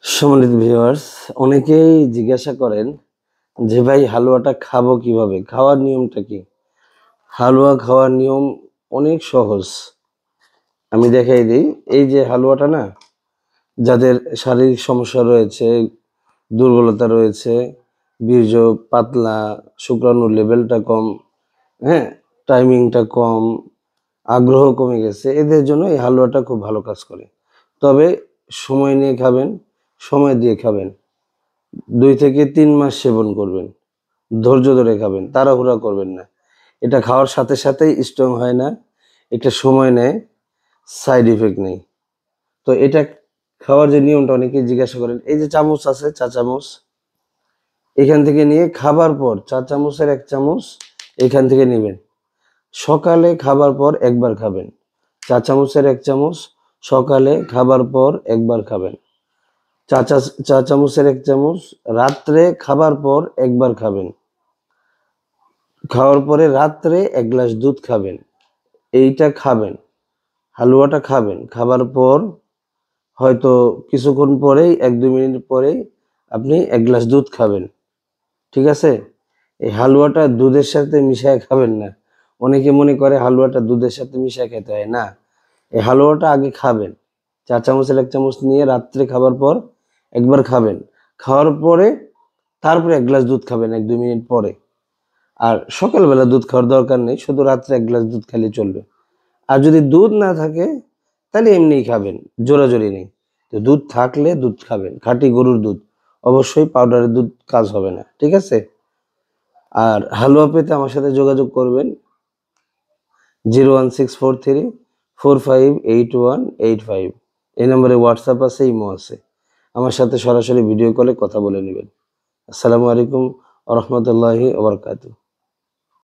সম্মানিত ভিউয়ার্স, অনেকেই জিজ্ঞাসা করেন যে ভাই হালুয়াটা খাবো কিভাবে, খাওয়ার নিয়মটা কি? হালুয়া খাওয়ার নিয়ম অনেক সহজ। আমি দেখাই দিই। এই যে হালুয়াটা না, যাদের শারীরিক সমস্যা রয়েছে, দুর্বলতা রয়েছে, বীর্য পাতলা, শুক্রাণুর লেভেলটা কম, হ্যাঁ, টাইমিংটা কম, আগ্রহ কমে গেছে, এদের জন্য এই হালুয়াটা খুব ভালো কাজ করে। তবে সময় নিয়ে খাবেন, সময় দিয়ে খাবেন। ২ থেকে ৩ মাস সেবন করবেন। ধৈর্য ধরে খাবেন, তাড়াহুড়া করবেন না। এটা খাওয়ার সাথে সাথেই স্ট্রং হয় না। এটা সময় নেয়, সাইড ইফেক্ট নেই। তো এটা খাওয়ার যে নিয়মটা অনেকেই জিজ্ঞাসা করেন। এই যে চামচ আছে, চা চামচ, এখান থেকে নিয়ে খাবার পর চা চামচের ১ চামচ এখান থেকে নিবেন। সকালে খাবার পর একবার খাবেন। চা চামচের ১ চামচ সকালে খাবার পর একবার খাবেন। চা চামচের ১ চামচ রাত্রে খাবার পর একবার খাবেন। খাওয়ার পরে রাত্রে ১ গ্লাস দুধ খাবেন। এইটা খাবেন, হালুয়াটা খাবেন। খাবার পর হয়তো কিছুক্ষণ পরেই ১-২ মিনিট পরেই আপনি ১ গ্লাস দুধ খাবেন। ঠিক আছে? এই হালুয়াটা দুধের সাথে মিশায়ে খাবেন না। অনেকে মনে করে হালুয়াটা দুধের সাথে মিশায়ে খেতে হয়, না। এই হালুয়াটা আগে খাবেন। চা চামচের ১ চামচ নিয়ে রাত্রে খাবার পর একবার খাবেন। খাওয়ার পরে তারপরে ১ গ্লাস দুধ খাবেন ১-২ মিনিট পরে। আর সকালবেলা দুধ খাওয়ার দরকার নেই, শুধু রাত্রে ১ গ্লাস দুধ খেলেই চলবে। আর যদি দুধ না থাকে তাহলে এমনিই খাবেন, জোরাজুরি নেই। তো দুধ থাকলে দুধ খাবেন, খাঁটি গরুর দুধ। অবশ্যই পাউডারের দুধ কাজ হবে না। ঠিক আছে? আর হালুয়া পেতে আমার সাথে যোগাযোগ করবেন 01643 458185। এই নম্বরে হোয়াটসঅ্যাপ আছে, ইমো আছে। আমার সাথে সরাসরি ভিডিও কলে কথা বলে নেবেন। আসসালামু আলাইকুম ওয়া রাহমাতুল্লাহি ওয়া বারাকাতুহু।